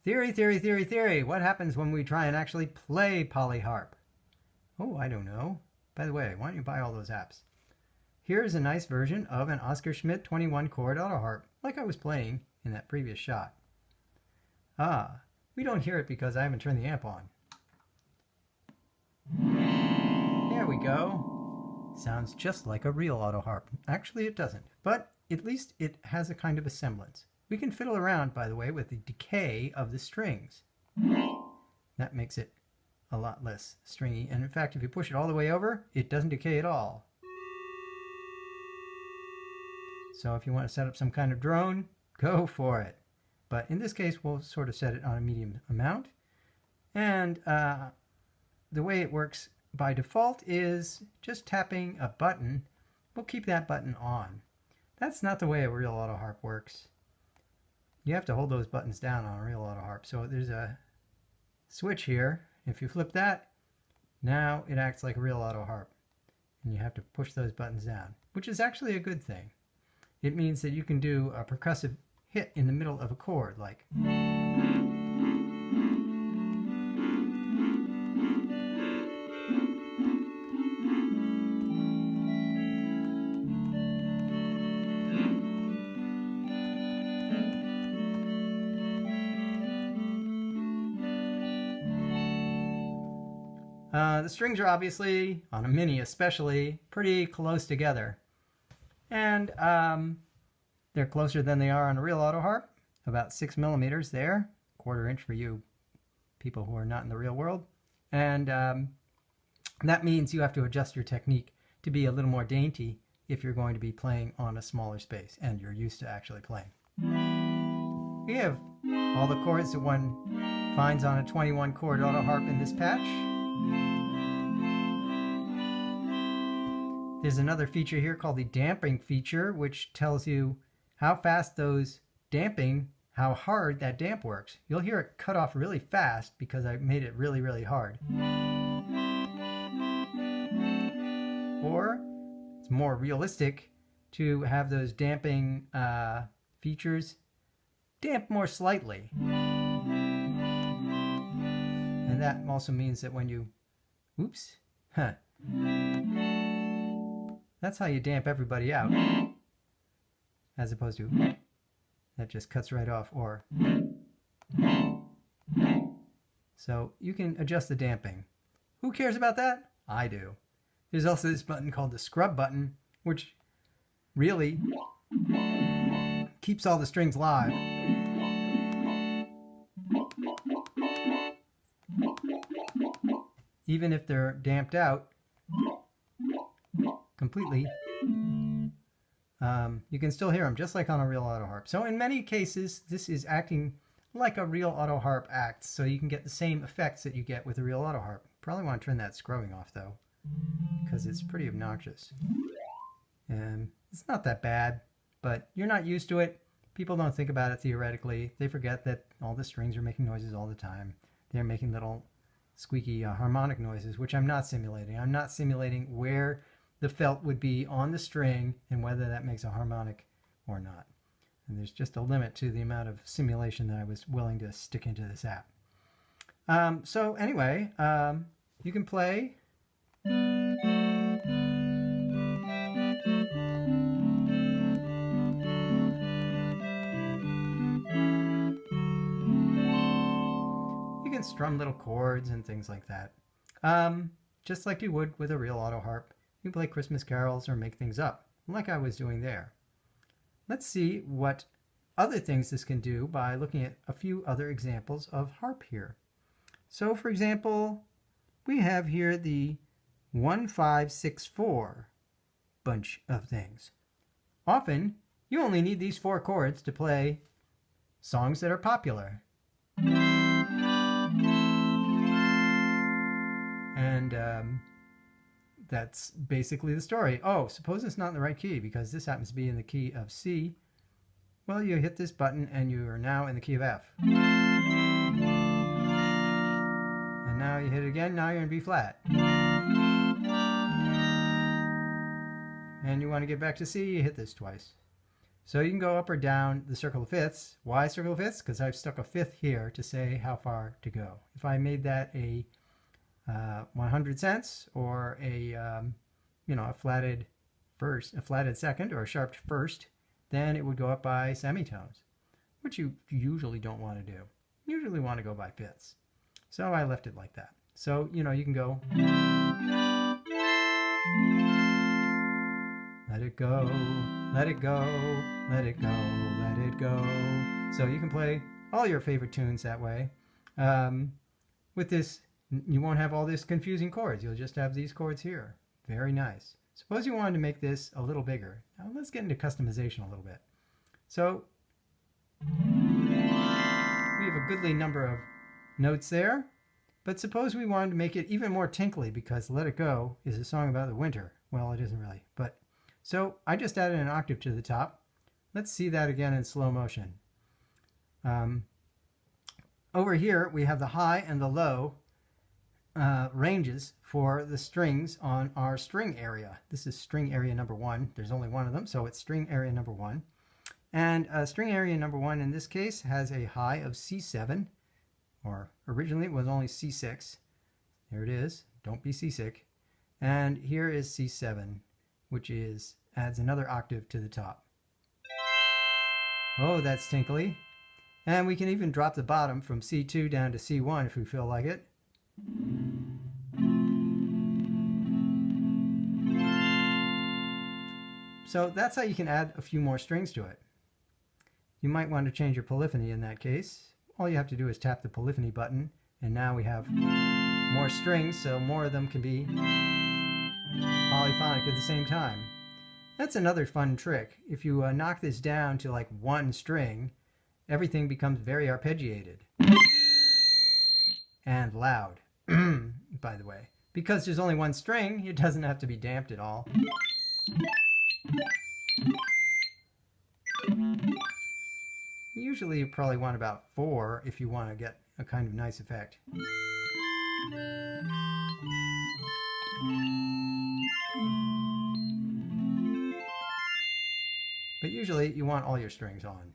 Theory, theory, theory, theory. What happens when we try and actually play PolyHarp? Oh, I don't know. By the way, why don't you buy all those apps? Here's a nice version of an Oscar Schmidt 21-chord autoharp, like I was playing in that previous shot. Ah, we don't hear it because I haven't turned the amp on. There we go. Sounds just like a real autoharp. Actually, it doesn't, but at least it has a kind of a semblance. We can fiddle around, by the way, with the decay of the strings. That makes it a lot less stringy. And in fact, if you push it all the way over, it doesn't decay at all. So if you want to set up some kind of drone, go for it. But in this case, we'll sort of set it on a medium amount. And the way it works by default is just tapping a button. We'll keep that button on. That's not the way a real autoharp works. You have to hold those buttons down on a real autoharp. So there's a switch here. If you flip that, now it acts like a real autoharp. And you have to push those buttons down, which is actually a good thing. It means that you can do a percussive hit in the middle of a chord, like. The strings are obviously, on a mini especially, pretty close together. And they're closer than they are on a real autoharp, about 6 millimeters there, 1/4 inch for you people who are not in the real world. And that means you have to adjust your technique to be a little more dainty if you're going to be playing on a smaller space and you're used to actually playing. We have all the chords that one finds on a 21-chord autoharp in this patch. There's another feature here called the damping feature, which tells you how fast those damping, how hard that damp works. You'll hear it cut off really fast because I made it really, really hard. Or it's more realistic to have those damping features damp more slightly. And that also means that when you, that's how you damp everybody out, as opposed to that just cuts right off, or. So you can adjust the damping. Who cares about that? I do. There's also this button called the scrub button, which really keeps all the strings live. Even if they're damped out completely, you can still hear them just like on a real autoharp. So in many cases, this is acting like a real autoharp acts, so you can get the same effects that you get with a real autoharp. Probably want to turn that scrubbing off though, because it's pretty obnoxious. And it's not that bad, but you're not used to it. People don't think about it theoretically. They forget that all the strings are making noises all the time. They're making little squeaky harmonic noises, which I'm not simulating. I'm not simulating where the felt would be on the string and whether that makes a harmonic or not. And there's just a limit to the amount of simulation that I was willing to stick into this app. So anyway, you can play. You can strum little chords and things like that. Just like you would with a real autoharp. You can play Christmas carols or make things up, like I was doing there. Let's see what other things this can do by looking at a few other examples of harp here. So for example, we have here the 1-5-6-4 bunch of things. Often, you only need these 4 chords to play songs that are popular. And that's basically the story. Oh, suppose it's not in the right key because this happens to be in the key of C. Well, you hit this button and you are now in the key of F. And now you hit it again, now you're in B flat. And you want to get back to C, you hit this twice. So you can go up or down the circle of fifths. Why circle of fifths? Because I've stuck a fifth here to say how far to go. If I made that a 100 cents or a a flatted first, a flatted second, or a sharped first, then it would go up by semitones, which you usually don't want to do. You usually want to go by fifths. So I left it like that. So you can go. Let it go, let it go, let it go, let it go. So you can play all your favorite tunes that way. With this, you won't have all this confusing chords. You'll just have these chords here. Very nice. Suppose you wanted to make this a little bigger. Now let's get into customization a little bit. So we have a goodly number of notes there. But suppose we wanted to make it even more tinkly, because Let It Go is a song about the winter. Well, it isn't really, but so I just added an octave to the top. Let's see that again in slow motion. Over here, we have the high and the low ranges for the strings on our string area. This is string area number 1. There's only one of them, so it's string area number 1. And string area number 1 in this case has a high of C7, or originally it was only C6. There it is. Don't be seasick. And here is C7, which adds another octave to the top. Oh, that's tinkly. And we can even drop the bottom from C2 down to C1 if we feel like it. So that's how you can add a few more strings to it. You might want to change your polyphony in that case. All you have to do is tap the polyphony button, and now we have more strings, so more of them can be polyphonic at the same time. That's another fun trick. If you knock this down to like one string, everything becomes very arpeggiated and loud, by the way. Because there's only one string, it doesn't have to be damped at all. Usually you probably want about 4 if you want to get a kind of nice effect. But usually you want all your strings on.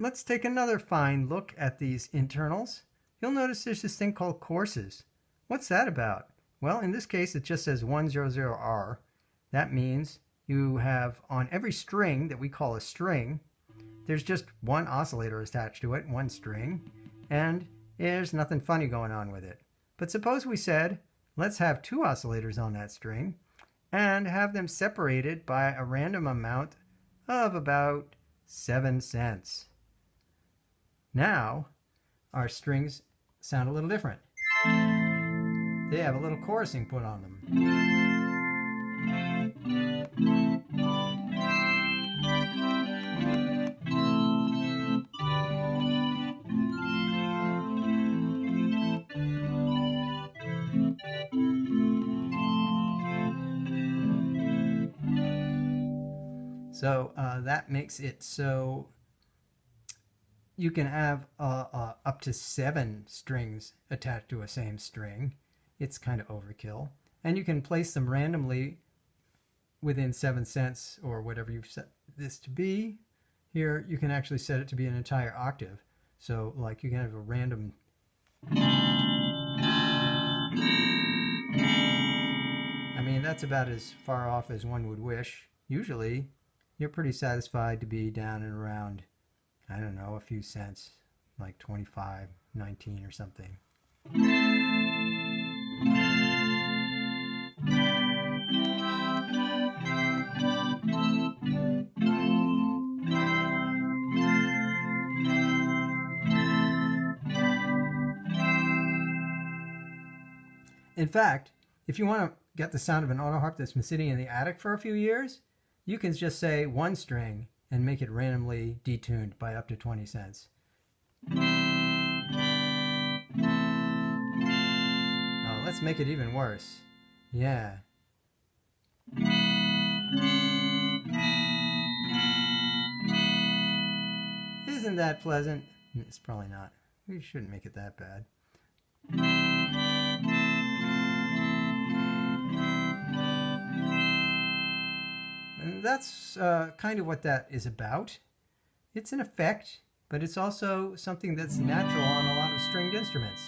Let's take another fine look at these internals. You'll notice there's this thing called courses. What's that about? Well, in this case, it just says 100R. That means you have on every string that we call a string, there's just one oscillator attached to it, one string, and there's nothing funny going on with it. But suppose we said, let's have 2 oscillators on that string and have them separated by a random amount of about 7 cents. Now, our strings sound a little different. They have a little chorusing put on them. So that makes it so you can have up to 7 strings attached to a same string. It's kind of overkill. And you can place them randomly within 7 cents or whatever you've set this to be. Here you can actually set it to be an entire octave. So like you can have a random... I mean, that's about as far off as one would wish. Usually you're pretty satisfied to be down and around, I don't know, a few cents, like 25, 19 or something. In fact, if you want to get the sound of an auto harp that's been sitting in the attic for a few years, you can just say one string and make it randomly detuned by up to 20 cents. Oh, let's make it even worse. Yeah. isn't that pleasant. It's probably not. We shouldn't make it that bad. And that's kind of what that is about. It's an effect, but it's also something that's natural on a lot of stringed instruments.